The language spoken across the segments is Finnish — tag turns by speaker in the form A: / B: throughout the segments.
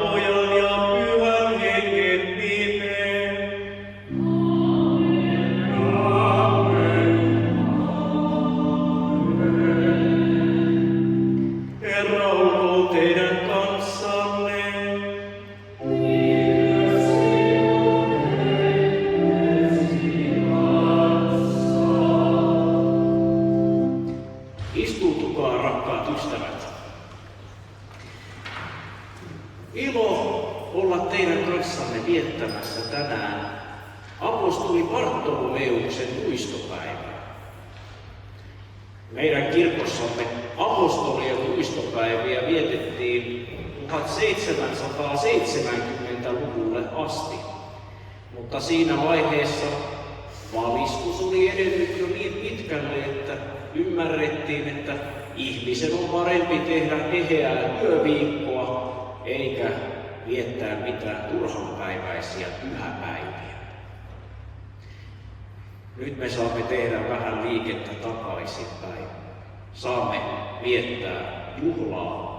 A: Pojan ja Pyhän Hengen nimeen. Herra olkoon teidän kanssanne. Istuutukaa, rakkaat ystävät. Ilo olla teidän kanssanne viettämässä tänään apostoli Bartolomeuksen muistopäivää. Meidän kirkossamme apostolien muistopäiviä vietettiin 1770-luvulle asti, mutta siinä vaiheessa valistus oli edennyt jo niin pitkälle, että ymmärrettiin, että ihmisen on parempi tehdä eheää työviikkoa eikä viettää mitään turhanpäiväisiä pyhäpäiviä. Nyt me saamme tehdä vähän liikettä takaisinpäin. Saamme viettää juhlaa.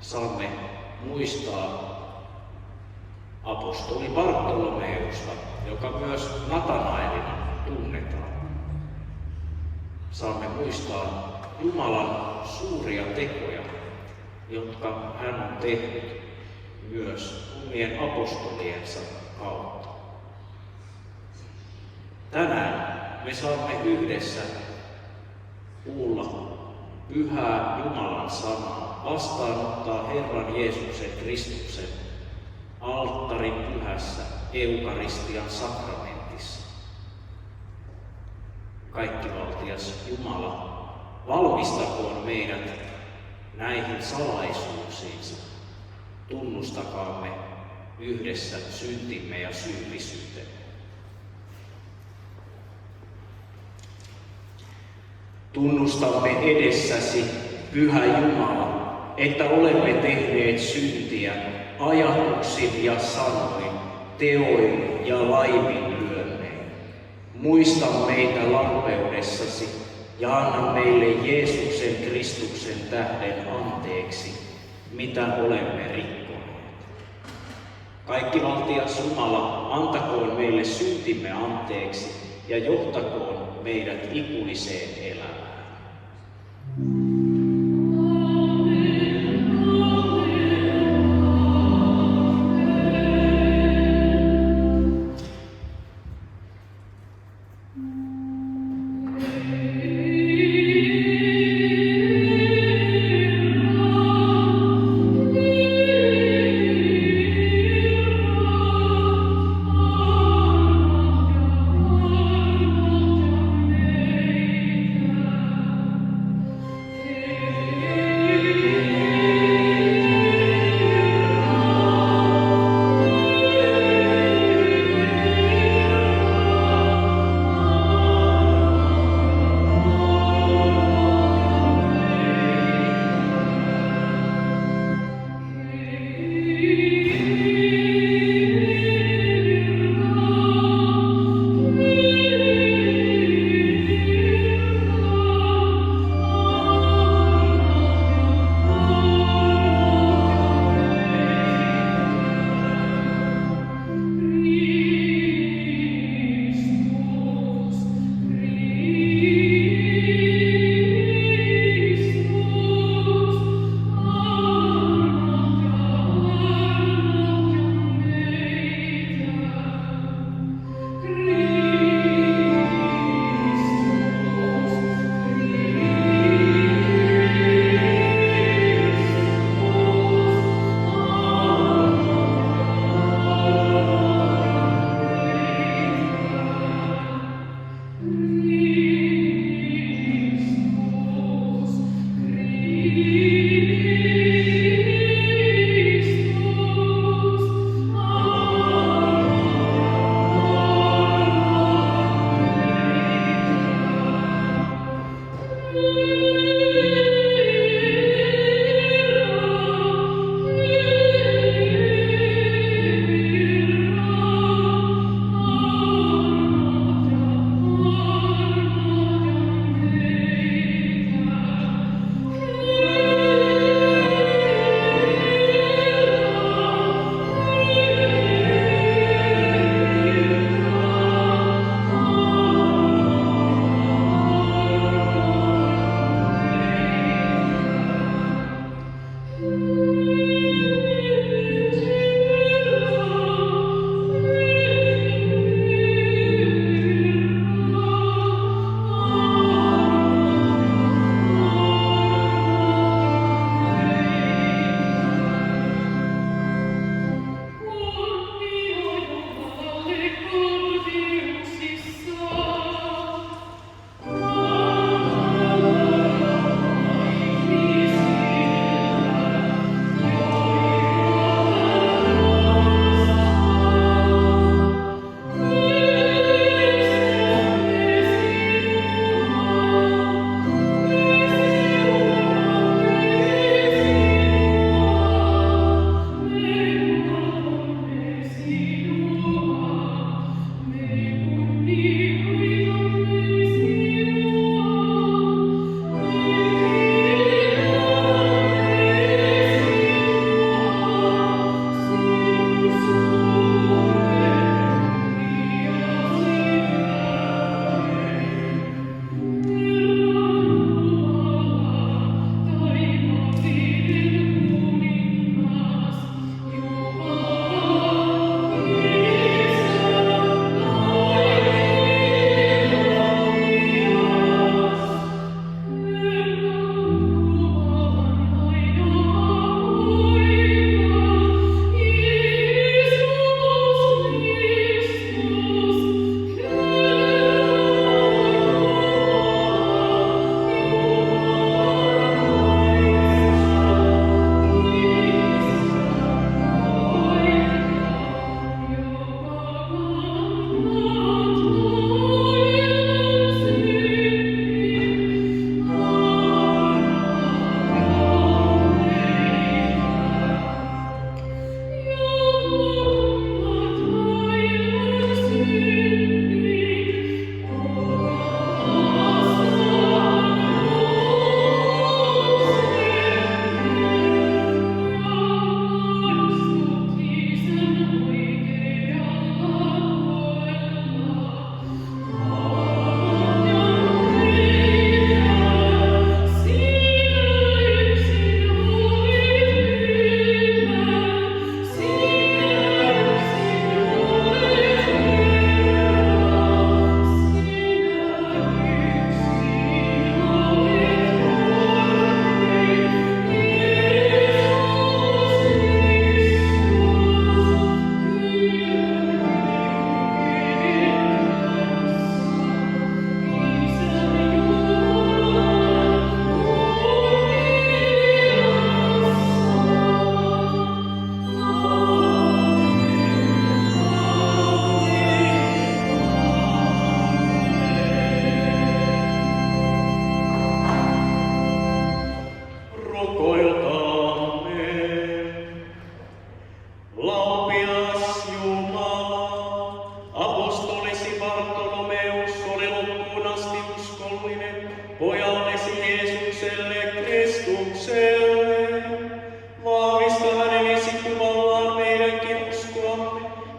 A: Saamme muistaa apostoli Bartolomeusta, joka myös Natanaelina tunnetaan. Saamme muistaa Jumalan suuria tekoja, jotka hän on tehnyt myös omien apostoliensa kautta. Tänään me saamme yhdessä kuulla pyhää Jumalan sanaa, vastaanottaa Herran Jeesuksen Kristuksen alttarin pyhässä eukaristian sakramentissa. Kaikkivaltias Jumala, valmistakoon meidät näihin salaisuuksiinsa. Tunnustakaamme yhdessä syntimme ja syyllisyytemme. Tunnustamme edessäsi, Pyhä Jumala, että olemme tehneet syntiä ajatuksin ja sanoin, teoin ja laiminlyönnein. Muista meitä lampeudessasi ja anna meille Jeesuksen Kristuksen tähden anteeksi, mitä olemme rikkoneet. Kaikkivaltias Jumala, antakoon meille syntimme anteeksi ja johtakoon meidät ikuiseen elämään.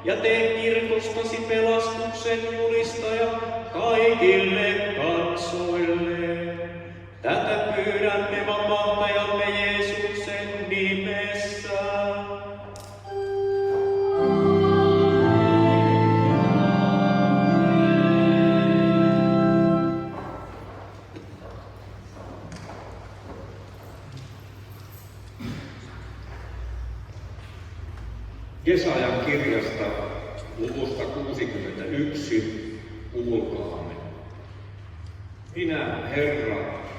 A: ja tee kirkostasi pelastuksen julistaja kaikille kansoille. Tätä pyydämme vapahtajamme Jeesuksen nimessä.
B: Jesajan kirjasta luvusta 61 kuulkaamme. Minä, Herra,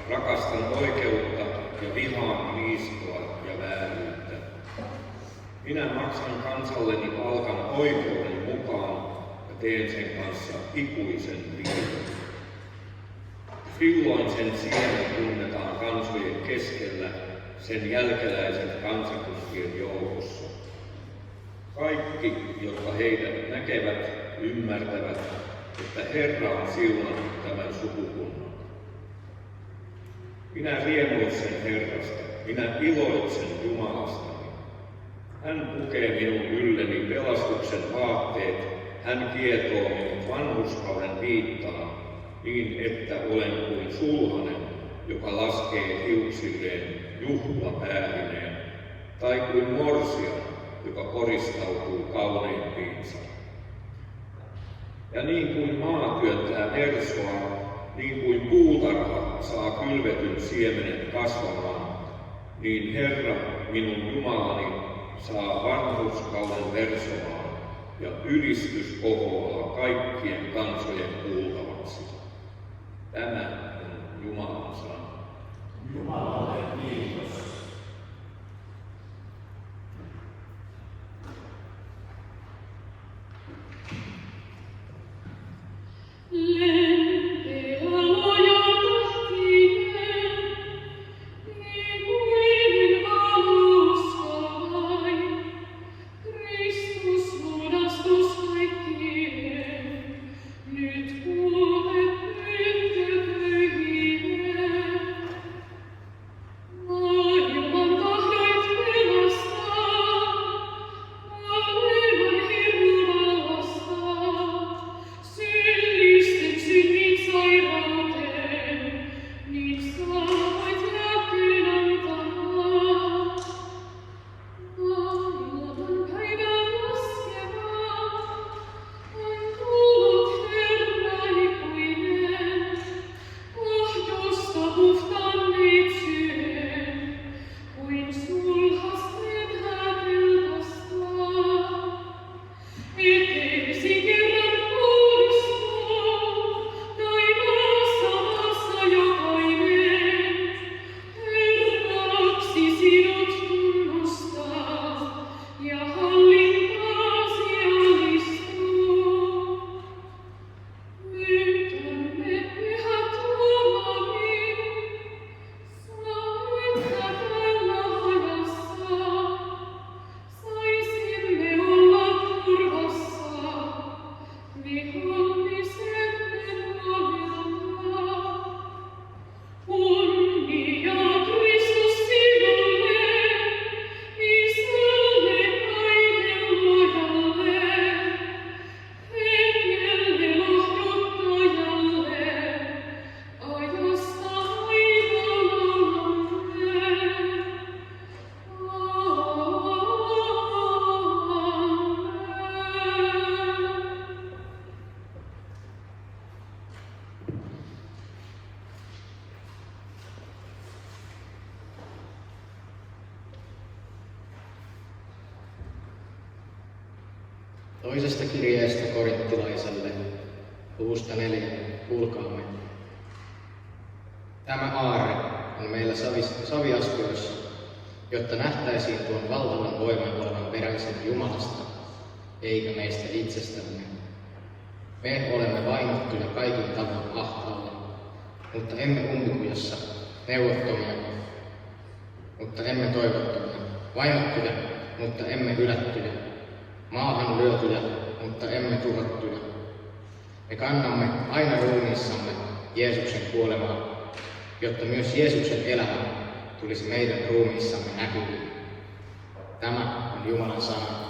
B: rakastan oikeutta ja vihaan riistoa ja vääryyttä. Minä maksan kansalleni palkan oikeuden mukaan ja teen sen kanssa ikuisen liiton. Silloin sen siemen tunnetaan kansojen keskellä, sen jälkeläiset kansakuntien joukossa. Kaikki, jotka heidät näkevät, ymmärtävät, että Herra on siunannut tämän sukukunnan. Minä riemuitsen Herrasta, minä iloitsen Jumalastani. Hän pukee minun ylleni pelastuksen vaatteet, hän kietoo minut vanhurskauden viittaan, niin että olen kuin sulhanen, joka laskee hiuksilleen juhlapäähineen, tai kuin morsian, joka koristautuu kauneimpiinsa. Ja niin kuin maa työntää versoa, niin kuin puutarha saa kylvetyn siemenen kasvamaan, niin Herra, minun Jumalani, saa vanhurskauden versomaan ja ylistys kohoaa kaikkien kansojen kuultavaksi. Tämä on Jumalan sana.
C: Jumalalle kiitos.
D: Oh, Toisesta kirjeestä korinttilaiselle, luvusta 4, kuulkaamme. Tämä aarre on meillä saviaskioissa, jotta nähtäisiin tuon valtavan voiman olevan peräisin Jumalasta, eikä meistä itsestämme. Me olemme vainottuja kaikin tavoin ahtaalla, mutta emme umpikujassa, neuvottomia, mutta emme toivottomia, vainottuja, mutta emme hylättyjä, maahan lyötyjä, mutta emme tuhottuja. Me kannamme aina ruumiissamme Jeesuksen kuolemaa, jotta myös Jeesuksen elämä tulisi meidän ruumiissamme näkyviin. Tämä on Jumalan sana.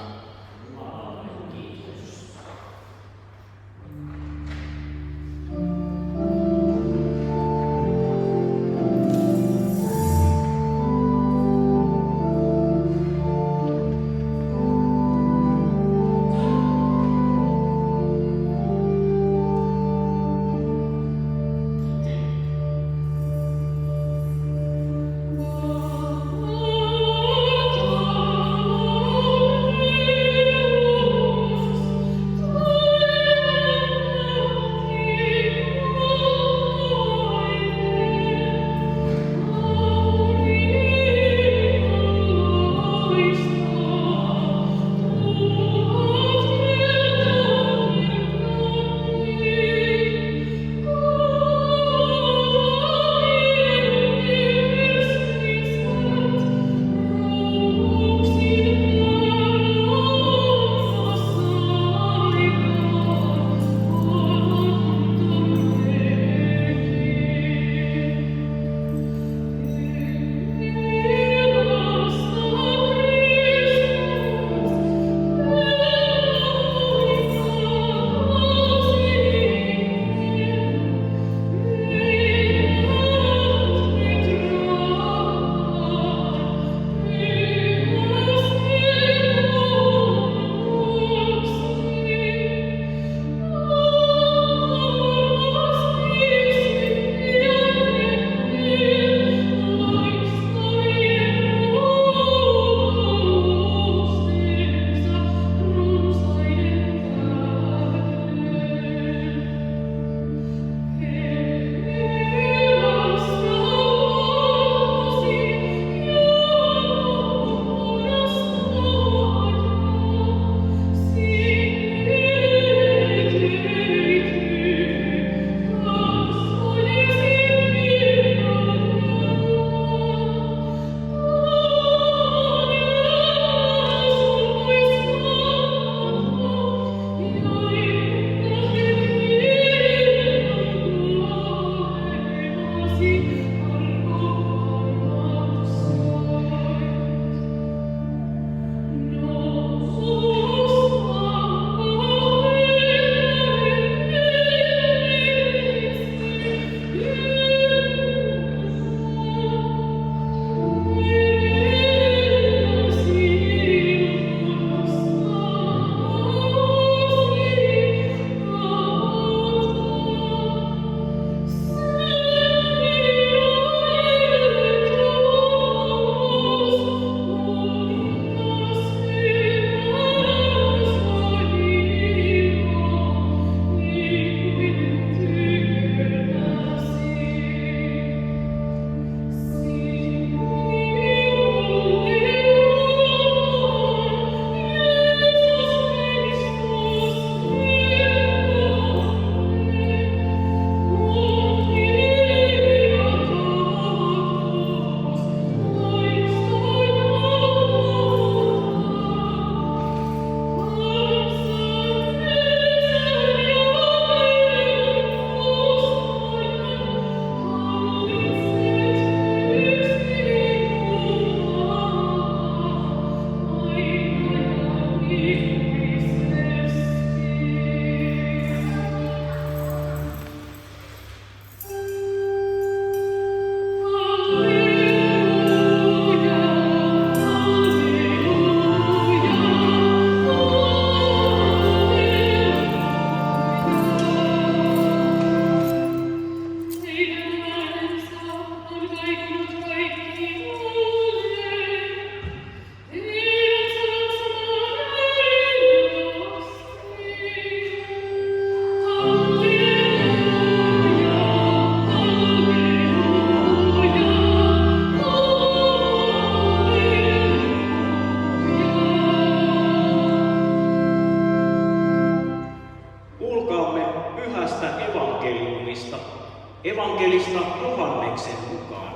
A: Evankelista Johanneksen mukaan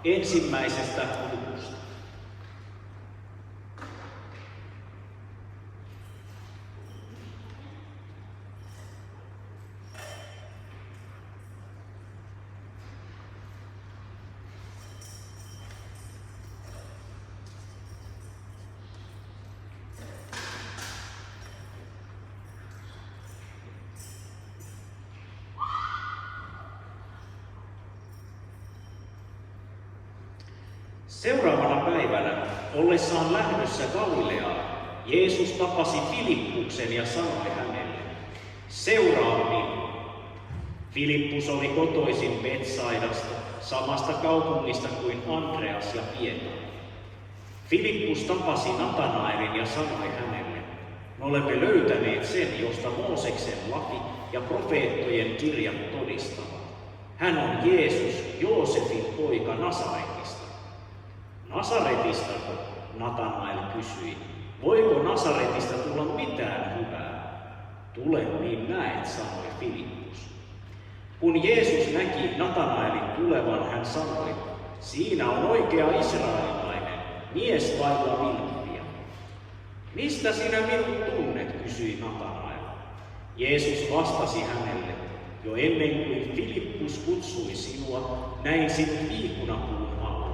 A: ensimmäisestä luvusta. Seuraavana päivänä, ollessaan lähdössä Galileaan, Jeesus tapasi Filippuksen ja sanoi hänelle, seuraa minua. Filippus oli kotoisin Betsaidasta, samasta kaupungista kuin Andreas ja Pietari. Filippus tapasi Natanaelin ja sanoi hänelle, me olemme löytäneet sen, josta Mooseksen laki ja profeettojen kirjat todistavat. Hän on Jeesus, Joosefin poika Nasaretista. Nasaretistako? Natanael kysyi. Voiko Nasaretista tulla mitään hyvää? Tule niin näet, sanoi Filippus. Kun Jeesus näki Natanaelin tulevan, hän sanoi, siinä on oikea israelilainen, mies vailla vilppiä. Mistä sinä minut tunnet, kysyi Natanael. Jeesus vastasi hänelle, jo ennen kuin Filippus kutsui sinua, näin sinut viikunapuun alla.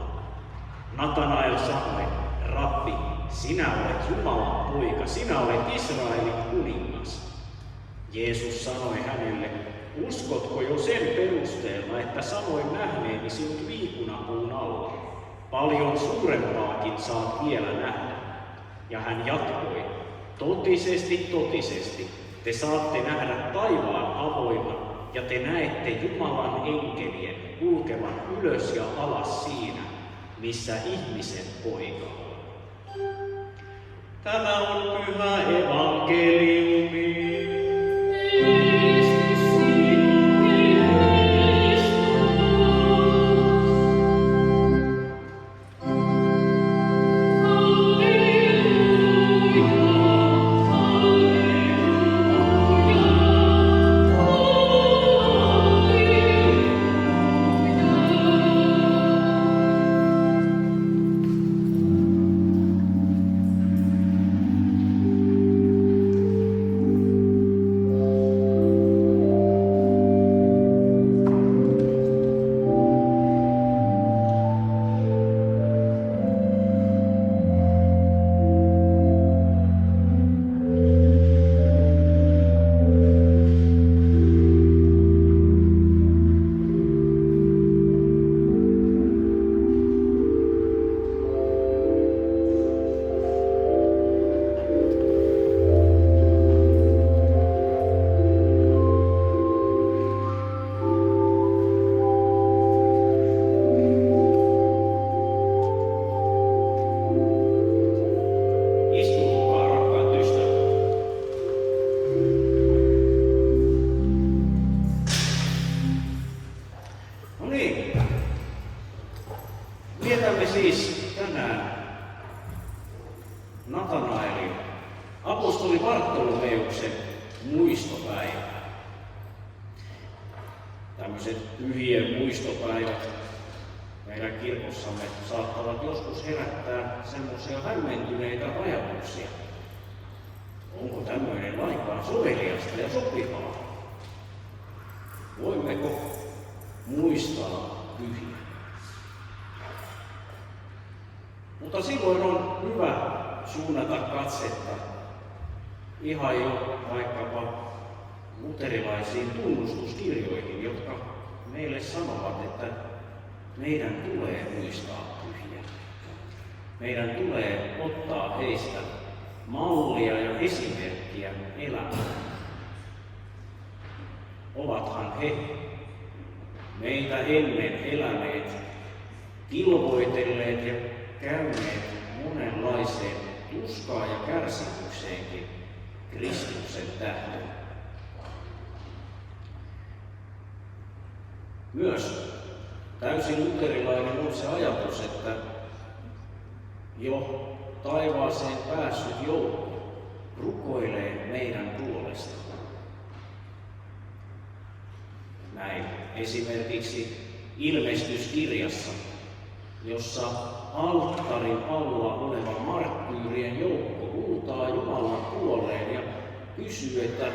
A: Natanael sanoi, Rabbi, sinä olet Jumalan poika, sinä olet Israelin kuningas. Jeesus sanoi hänelle, uskotko jo sen perusteella, että sanoin nähneeni sinut viikunapuun alla? Paljon suurempaakin saat vielä nähdä. Ja hän jatkoi, totisesti, totisesti, te saatte nähdä taivaan avoiman, ja te näette Jumalan enkelien kulkevan ylös ja alas siinä, missä ihmisen poika on. Tämä on pyhä evankeliumi. Vietämme siis tänään Natanaelin, apostoli Bartolomeuksen muistopäivää. Tämmöiset pyhien muistopäivät meidän kirkossamme saattavat joskus herättää semmoisia hämmentyneitä ajatuksia. Onko tämmöinen lainkaan soveliasta ja sopivaa? Voimmeko muistaa pyhiä? Mutta silloin on hyvä suunnata katsetta ihan jo vaikkapa luterilaisiin tunnustuskirjoihin, jotka meille sanovat, että meidän tulee muistaa pyhiä. Meidän tulee ottaa heistä mallia ja esimerkkiä elämään. Ovathan he meitä ennen eläneet, kilvoitelleet ja käyneet monenlaiseen tuskaan ja kärsimykseenkin Kristuksen tähden. Myös täysin luterilainen on se ajatus, että jo taivaaseen päässyt joukko rukoilee meidän puolestamme. Näin esimerkiksi Ilmestyskirjassa, jossa alttarin alla oleva marttyyrien joukko huutaa Jumalan puoleen ja kysyy, että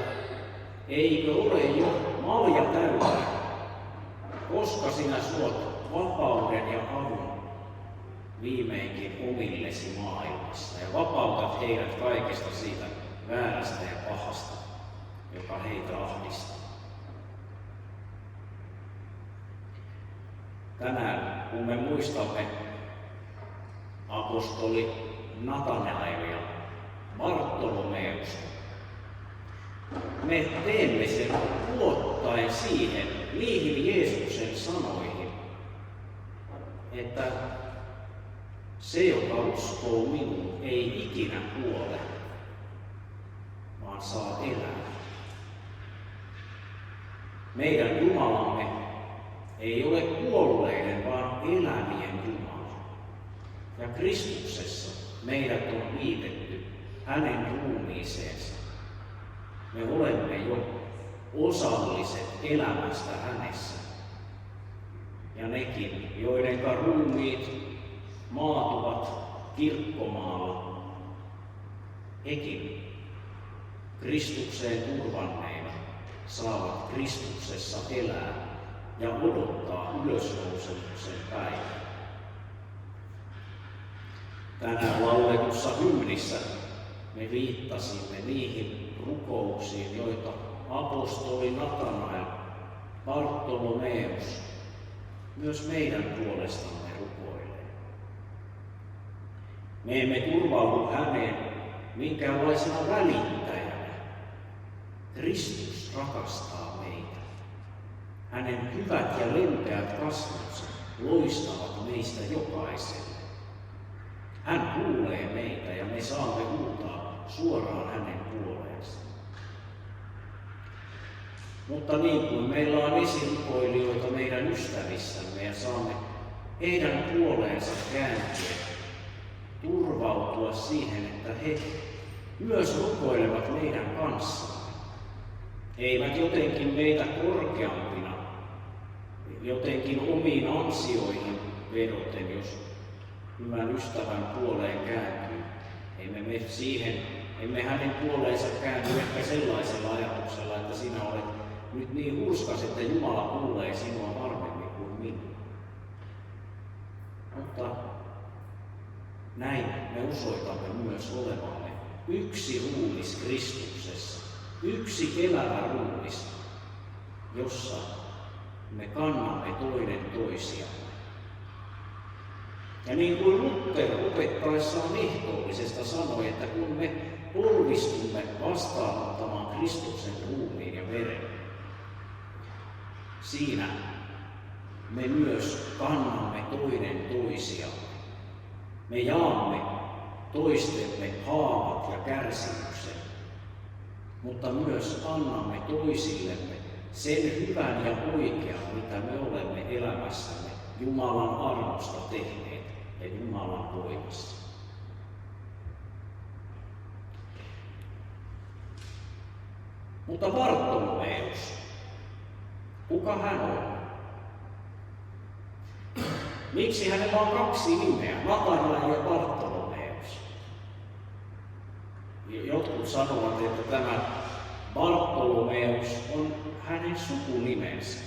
A: eikö ole jo malja täynnä, koska sinä suot vapauden ja avun viimeinkin omillesi maailmassa ja vapautat heidät kaikesta siitä väärästä ja pahasta, joka heitä ahdistaa. Tänään, kun me muistamme apostoli Natanaelia, Bartolomeus, me teemme sen luottaen niihin Jeesuksen sanoihin, että se, joka uskoo minuun, ei ikinä kuole, vaan saa elää. Meidän Jumalamme ei ole kuolleiden, vaan elävien Jumala. Ja Kristuksessa meidät on liitetty hänen ruumiiseensa. Me olemme jo osalliset elämästä hänessä. Ja nekin, joidenka ruumiit maatuvat kirkkomaalla, hekin Kristukseen turvanneina saavat Kristuksessa elää ja odottaa ylösnousemuksen päivää. Tänään lauletussa hymnissä me viittasimme niihin rukouksiin, joita apostoli Natanael, Bartolomeus myös meidän puolestamme rukoilee. Me emme turvaudu häneen minkäänlaisena välittäjänä. Kristus rakastaa meitä. Hänen hyvät ja lempeät kasvonsa loistavat meistä jokaiselle. Hän kuulee meitä ja me saamme huutaa suoraan hänen puoleensa. Mutta niin kuin meillä on esirukoilijoita meidän ystävissämme ja saamme heidän puoleensa kääntyä, turvautua siihen, että he myös rukoilevat meidän kanssamme. Eivät jotenkin meitä korkeampina, jotenkin omiin ansioihin vedoten, jos hyvän ystävän puoleen kääntyy. Emme hänen puoleensa käänty ehkä sellaisella ajatuksella, että sinä olet nyt niin hurskas, että Jumala kuulee sinua varmemmin kuin minua. Mutta näin me osoitamme myös olevamme yksi ruumis Kristuksessa, yksi elävä ruumis, jossa me kannamme toinen toisiamme. Ja niin kuin Luther opettaessaan ehtoollisesta sanoi, että kun me polvistumme vastaanottamaan Kristuksen ruumiin ja veren, siinä me myös kannamme toinen toisiamme. Me jaamme toistemme haavat ja kärsimyksen, mutta myös annamme toisillemme sen hyvän ja oikean, mitä me olemme elämässämme Jumalan armosta tehneet ja Jumalan voimassa. Mutta Bartolomeus, kuka hän on? Miksi hänellä on kaksi nimeä, Natanael ja Bartolomeus? Jotkut sanovat, että tämä Bartolomeus on hänen sukunimensä.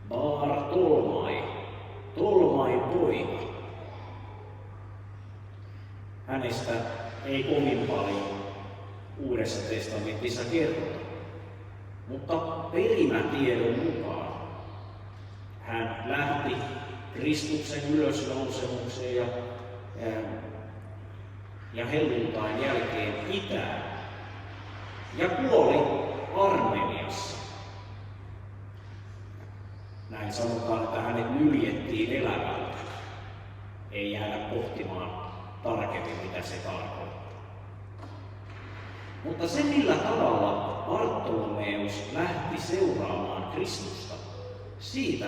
A: Bartolomai, Tolmain poika. Hänestä ei kovin paljon Uudessa testamentissa kerrota, mutta perimätiedon mukaan hän lähti Kristuksen ylösnousemukseen ja helluntain jälkeen itään ja kuoli Armeniassa. Näin sanotaan, että hänet nyljettiin elävältä. Ei jäädä pohtimaan tarkemmin, mitä se tarkoittaa. Mutta se, millä tavalla Bartolomeus lähti seuraamaan Kristusta, siitä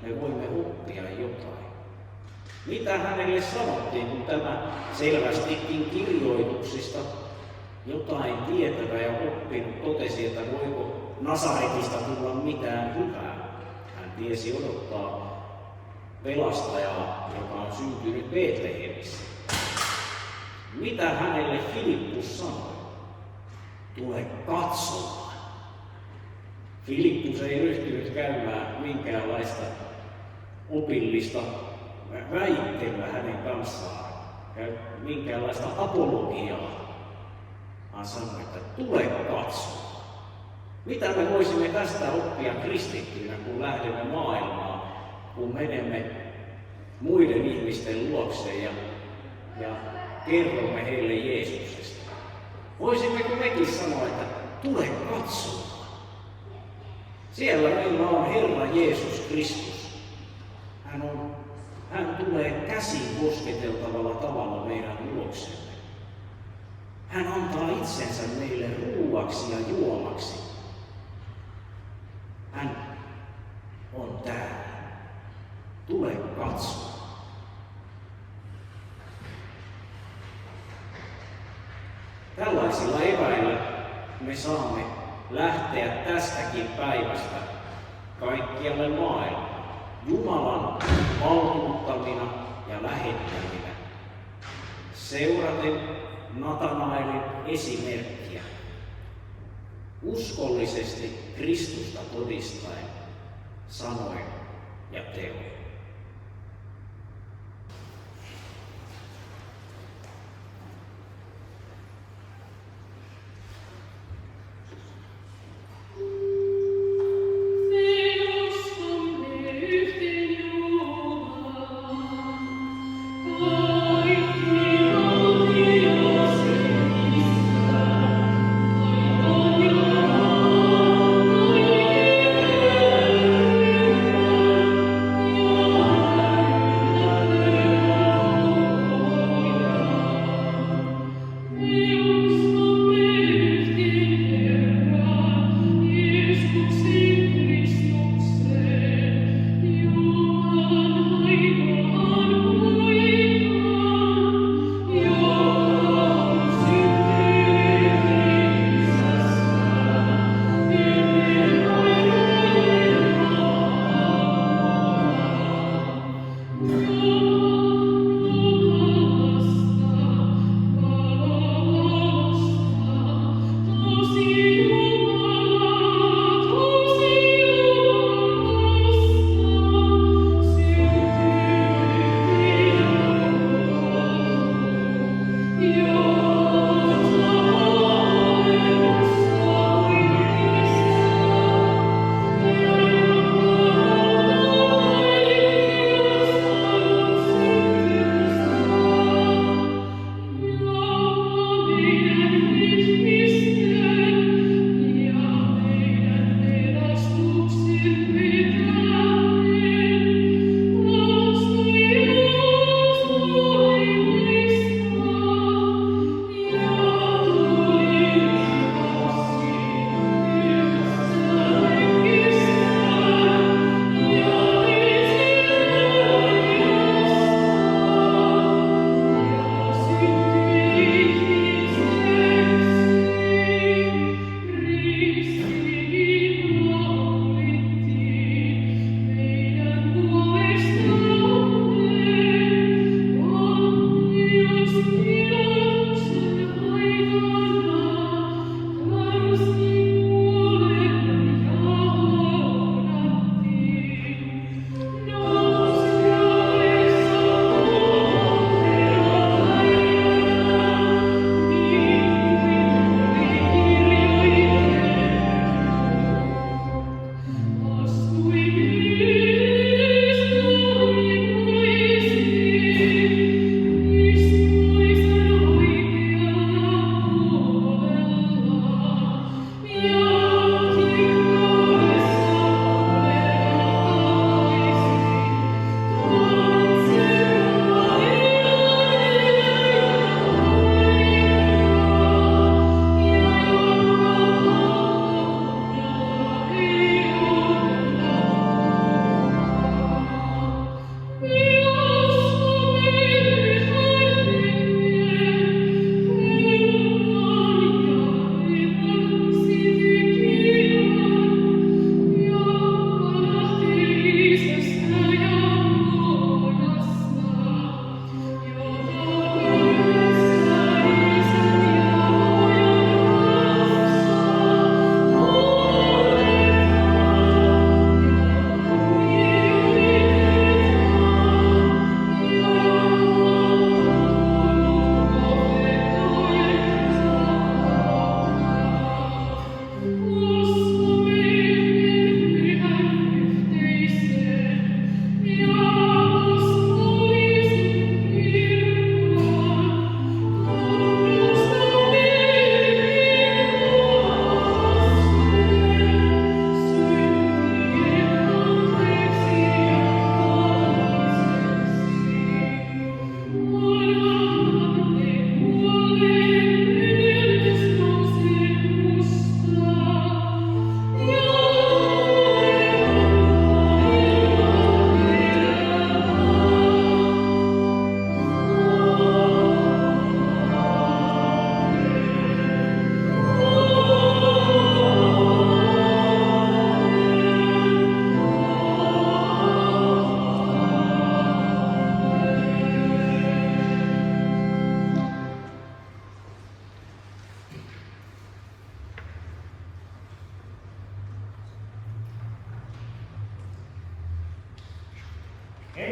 A: me voimme oppia jotain. Mitä hänelle sanottiin, kun tämä selvästikin kirjoituksista jotain tietävä ja oppinut totesi, että voiko Nasaretista tulla mitään hyvää? tiesi odottaa pelastajaa, joka on syntynyt Betlehemissä. Mitä hänelle Filippus sanoi? Tule katsomaan. Filippus ei ryhtynyt käymään minkäänlaista opillista väittelyä hänen kanssaan, minkäänlaista apologiaa, vaan sanoi, että tule katsomaan. Mitä me voisimme tästä oppia kristittyinä, kun lähdemme maailmaan, kun menemme muiden ihmisten luokse ja kerromme heille Jeesuksesta? Voisimmeko mekin sanoa, että tule katsomaan? Siellä meillä on Herra Jeesus Kristus. Hän tulee käsin kosketeltavalla tavalla meidän luoksemme. Hän antaa itsensä meille ruuaksi ja juomaksi. Hän on täällä. Tule katsomaan. Tällaisilla eväillä me saamme lähteä tästäkin päivästä kaikkialle maailmaan Jumalan valtuuttamina ja lähettäminä, seuraten Natanaelin esimerkkiä, uskollisesti Kristusta todistaen, sanoin ja teoin.
E: Thank you.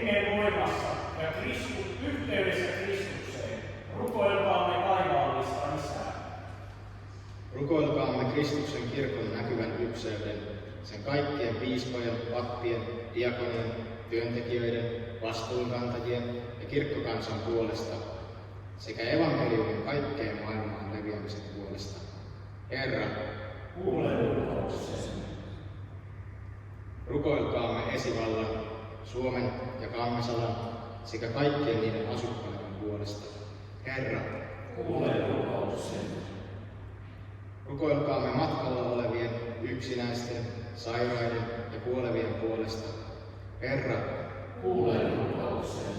C: hengen voimassa ja yhteydessä Kristukseen. Rukoilkaamme taivaallista Isää.
D: Rukoilkaamme Kristuksen kirkon näkyvän ykseyden, sen kaikkien piispojen, pappien, diakonien, työntekijöiden, vastuunkantajien ja kirkkokansan puolesta sekä evankeliumin kaikkeen maailmaan leviämisen puolesta. Herra,
C: Kuule rukouksemme.
D: rukoilkaamme esivallan, Suomen ja Kangasalan sekä kaikkien niiden asukkaiden puolesta. Herra,
C: Kuule rukouksemme.
D: rukoilkaamme matkalla olevien, yksinäisten, sairaiden ja kuolevien puolesta. Herra,
C: Kuule rukouksemme.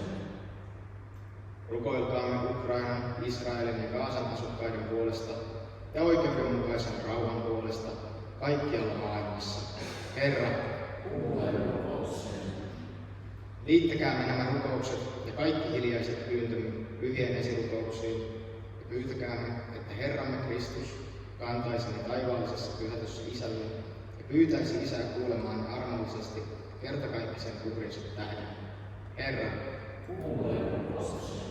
D: rukoilkaamme Ukrainan, Israelin ja Gaasan asukkaiden puolesta ja oikeudenmukaisen rauhan puolesta kaikkialla maailmassa. Herra,
C: Kuule rukouksemme.
D: liittäkäämme nämä rukoukset ja kaikki hiljaiset pyyntömme pyhien esirukouksiin ja pyytäkäämme, että Herramme Kristus kantaisi ne taivaallisessa pyhätössä Isälle ja pyytäisi Isää kuulemaan armollisesti kertakaikkisen uhrinsa tähden. Herra,
C: Kuule rukouksemme.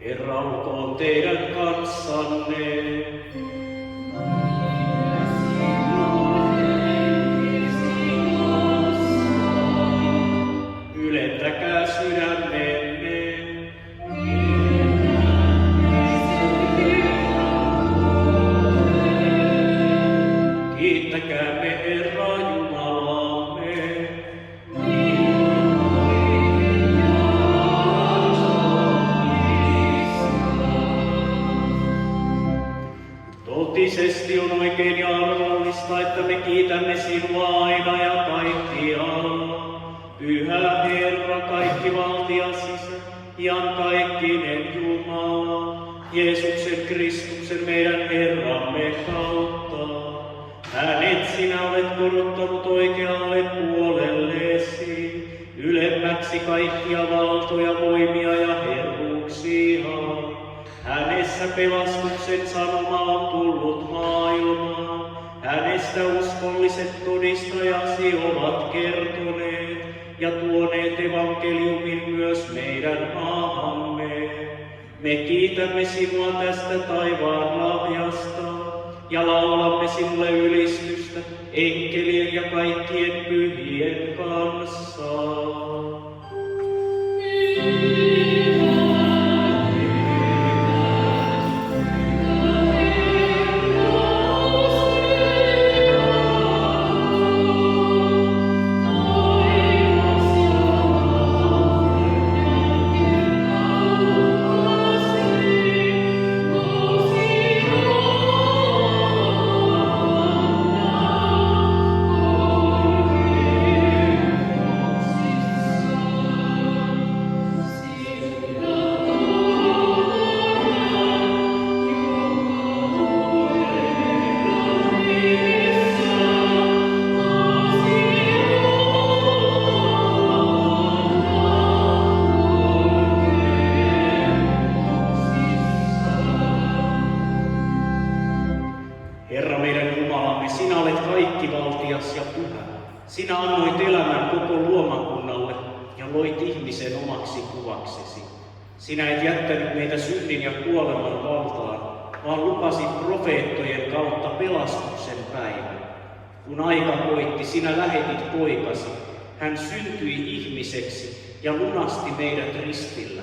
A: Herra olkoon teidän kanssanne. Ylentäkää sydämenne. Kiittäkäämme Herra Jumalamme. Totisesti on oikein ja arvollista, että me kiitämme sinua aina ja kaikkialla. Pyhä Herra, kaikkivaltias Isä, iankaikkinen Jumala, Jeesuksen Kristuksen meidän Herramme kautta. Hänet sinä olet korottanut oikealle puolellesi, ylemmäksi kaikkia valtoja, voimia ja herruuksia. Hänessä pelastuksen sanoma on tullut maailmaan. Hänestä uskolliset todistajasi ovat kertoneet ja tuoneet evankeliumin myös meidän maahamme. Me kiitämme sinua tästä taivaan lahjasta ja laulamme sinulle ylistystä enkelien ja kaikkien pyhien kanssa. Herra meidän Jumalamme, sinä olet kaikkivaltias ja pyhä. Sinä annoit elämän koko luomakunnalle ja loit ihmisen omaksi kuvaksesi. Sinä et jättänyt meitä synnin ja kuoleman valtaan, vaan lupasit profeettojen kautta pelastuksen päivän. Kun aika koitti, sinä lähetit poikasi. Hän syntyi ihmiseksi ja lunasti meidät ristillä.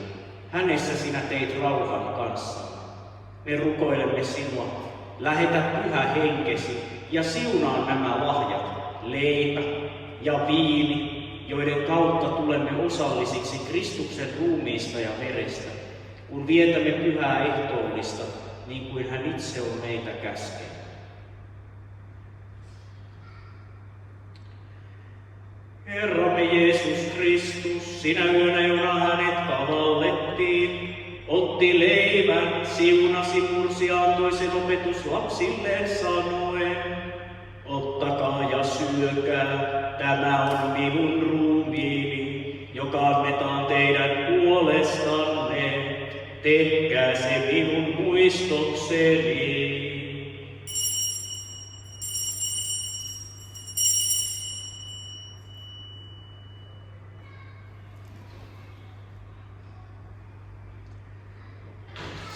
A: Hänessä sinä teit rauhan kanssa. Me rukoilemme sinua. Lähetä pyhä henkesi ja siunaa nämä lahjat, leipä ja viini, joiden kautta tulemme osallisiksi Kristuksen ruumiista ja verestä, kun vietämme pyhää ehtoollista, niin kuin hän itse on meitä käskenyt. Herramme Jeesus Kristus, sinä yönä, jona hänet kavallettiin, otti leivän, siunasi, mursi ja antoi sen opetuslapsilleen sanoen, ottakaa ja syökää, tämä on minun ruumiini, joka annetaan teidän puolestanne, tehkää se minun muistokseni.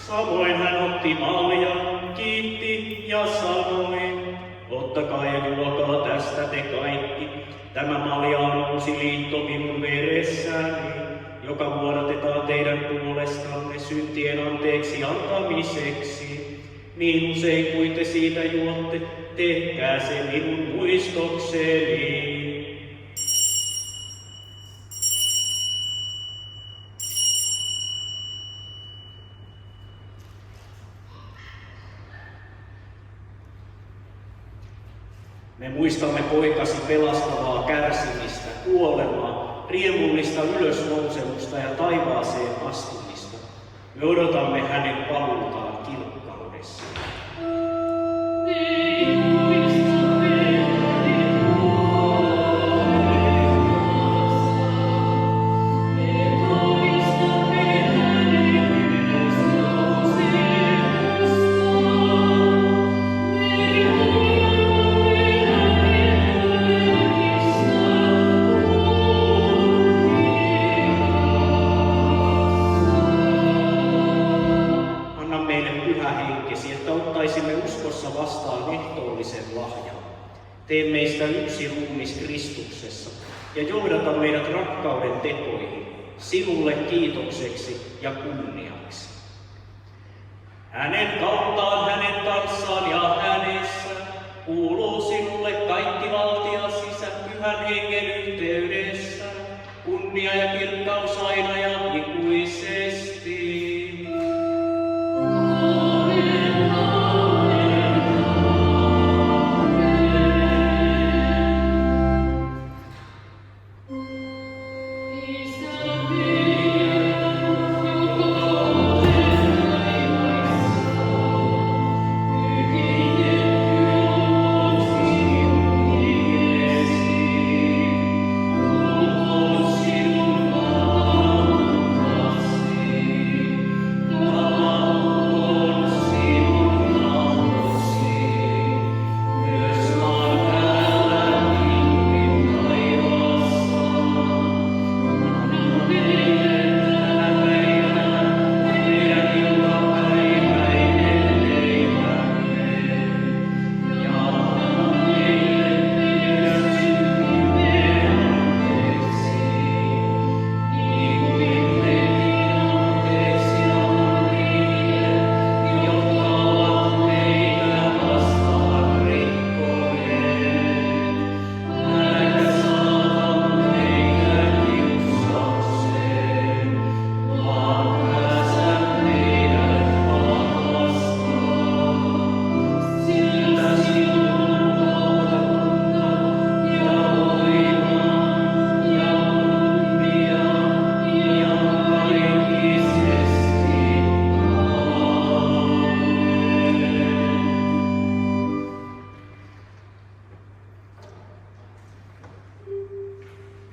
A: Samoin hän otti maljan, kiitti ja sanoi, ottakaa ja juokaa tästä te kaikki. Tämä malja on uusi liitto minun veressäni, joka vuodatetaan teidän puolestanne syntien anteeksi antamiseksi. Niin usein kuin te siitä juotte, tehkää se minun muistokseni. Me muistamme poikasi pelastavaa kärsimistä, kuolemaa, riemullista ylösnousemusta ja taivaaseen astumista. Me odotamme hänen paluutaan kirkkaudessa. Tee meistä yksi ruumis Kristuksessa ja johdata meidät rakkauden tekoihin, sinulle kiitokseksi ja kunniaksi. Hänen kauttaan, hänen kanssaan ja hänessä kuuluu sinulle kaikki valtia sisä pyhän hengen yhteydessä, kunnia ja kirkkaus aina ja ikuisesti.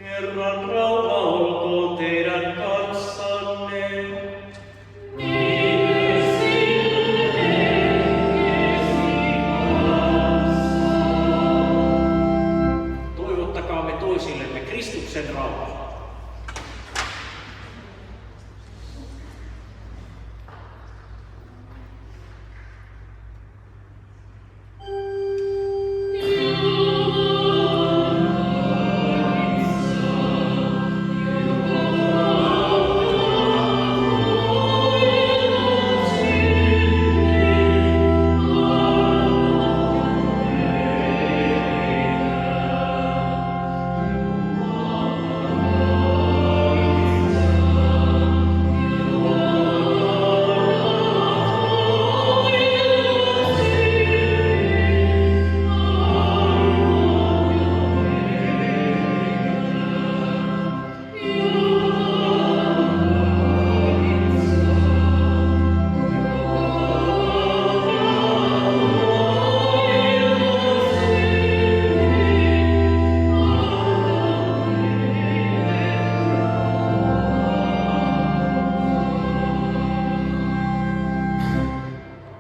A: Herran rauha olkoon teidän kanssanne. Toivottakaamme toisillemme Kristuksen rauhaa.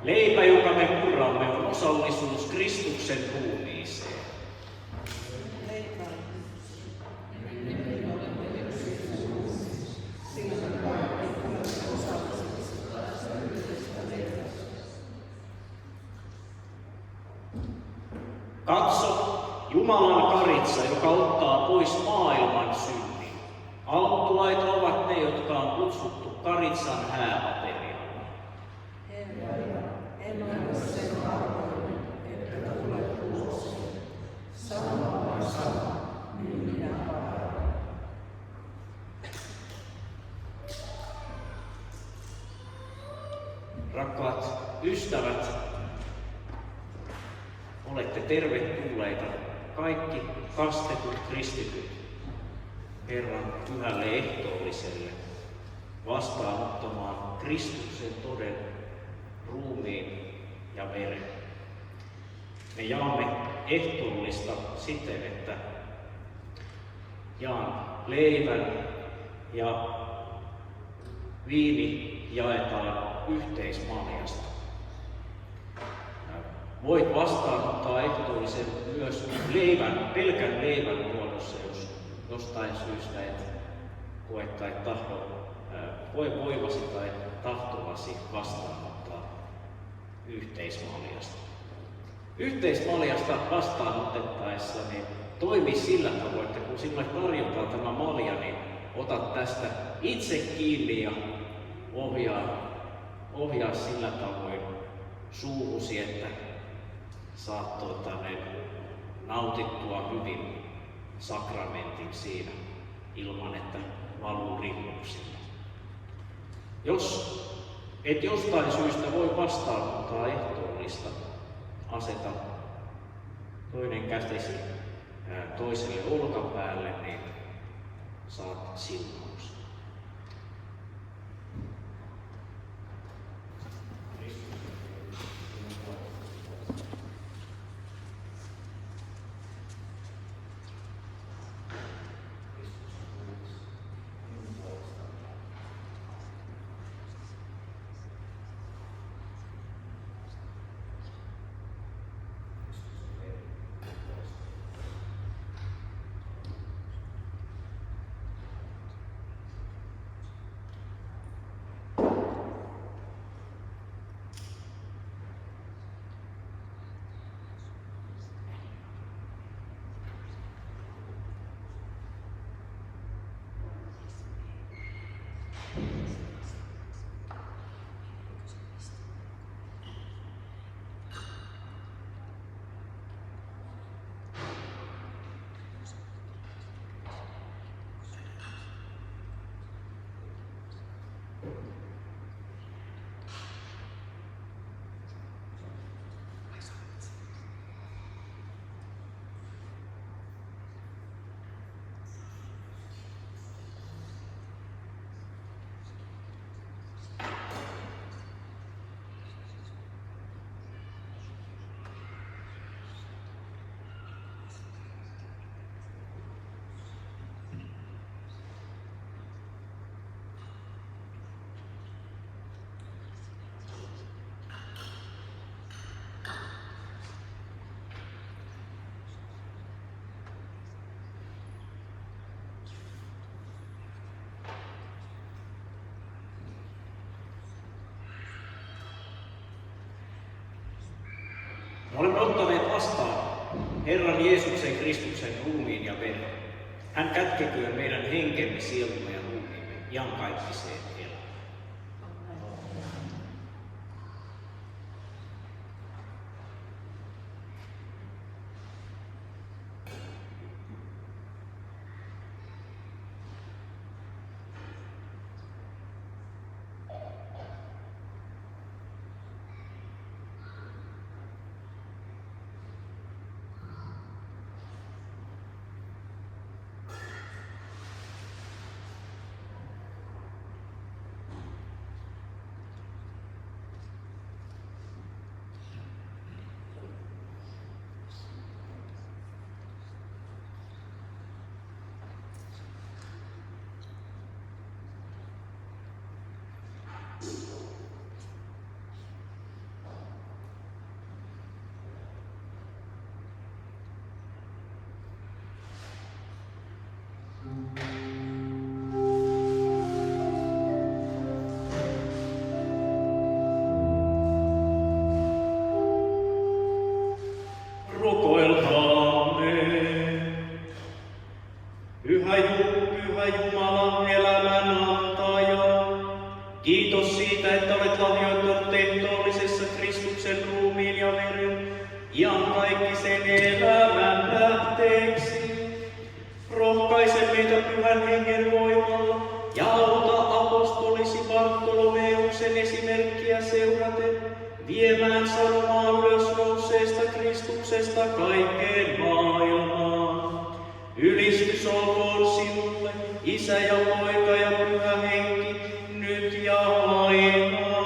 A: Leipä, joka me murramme, on osallisuus Kristuksen ruumiiseen. Katso, Jumalan karitsa, joka ottaa pois maailman synnin. Alkulaita ovat ne, jotka on kutsuttu karitsan hääateriaan.
E: En ole sen arvoinen, että tulet ulos. Sano vain sana, niin minä parannan.
A: Rakkaat ystävät, olette tervetulleita kaikki kastetut kristityt Herran pyhälle ehtoolliselle vastaanottamaan Kristuksen toden, ruumiin ja veren. Me jaamme ehtoollista siten, että jaan leivän ja viini jaetaan yhteismaljasta. Voit vastaanottaa ehtoollisen myös pelkän leivän muodossa, jos jostain syystä et koe tai tahdo, voi voivasi tai tahtovasi vastaanottaa yhteismaljasta. Yhteismaljasta vastaanotettaessa niin toimi sillä tavoin, että kun sinulle tarjotaan tämä malja, niin otat tästä itse kiinni ja ohjaa sillä tavoin suuhusi, että saat nautittua hyvin sakramentin siinä ilman, että valuu rinnuksille. Jos et jostain syystä voi vastaanottaa ehtoollista, aseta toinen kätesi toiselle olkapäälle, niin saat siunauksen. Olemme ottaneet vastaan Herran Jeesuksen Kristuksen ruumiin ja veren. Hän kätkeköön meidän henkemme, sielumme ja ruumiimme iankaikkiseen elämään. Pyhä Jumalan elämän antaja, kiitos siitä, että olet lahjoittanut ehtoollisessa Kristuksen ruumiin ja veren iankaikkisen elämän lähteeksi. Rohkaise meitä Pyhän Hengen voimalla ja auta apostolisi Bartolomeuksen esimerkkiä seuraten viemään sanomaa ylösnouseesta Kristuksesta kaikkeen maailmaan. Ylistys olkoon sinulle, Isä ja Poika ja Pyhä Henki, nyt ja aina.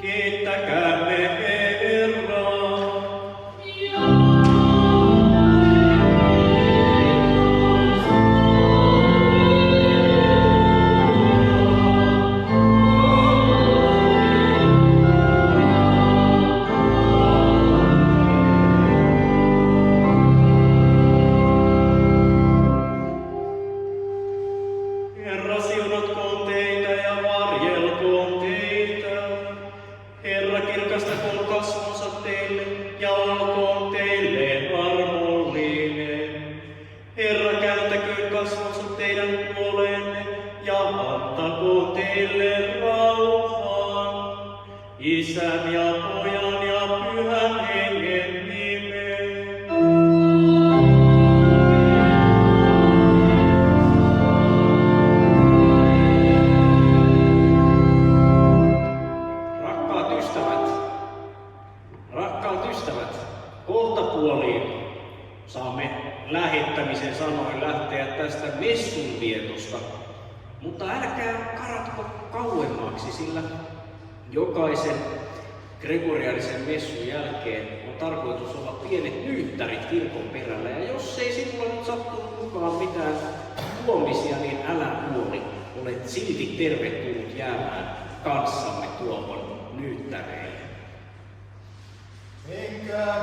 A: Kiittäkäämme Herraa. kirkastakoon kasvonsa teille ja olkoon teille armollinen. Herra kääntäköön kasvonsa teidän puoleenne ja antakoon teille rauhan. Isän ja Pojan ja Pyhän Hengen nimeen. Rakkaat ystävät, kohtapuoliin saamme lähettämisen sanoin lähteä tästä messunvietosta, mutta älkää karatko kauemmaksi, sillä jokaisen gregorianisen messun jälkeen on tarkoitus olla pienet nyyttärit kirkon perällä, ja jos ei sinulla nyt sattunut mukaan mitään huomisia, niin älä huoli, olet silti tervetullut jäämään kanssamme tuohon nyyttäreille.
F: Menkää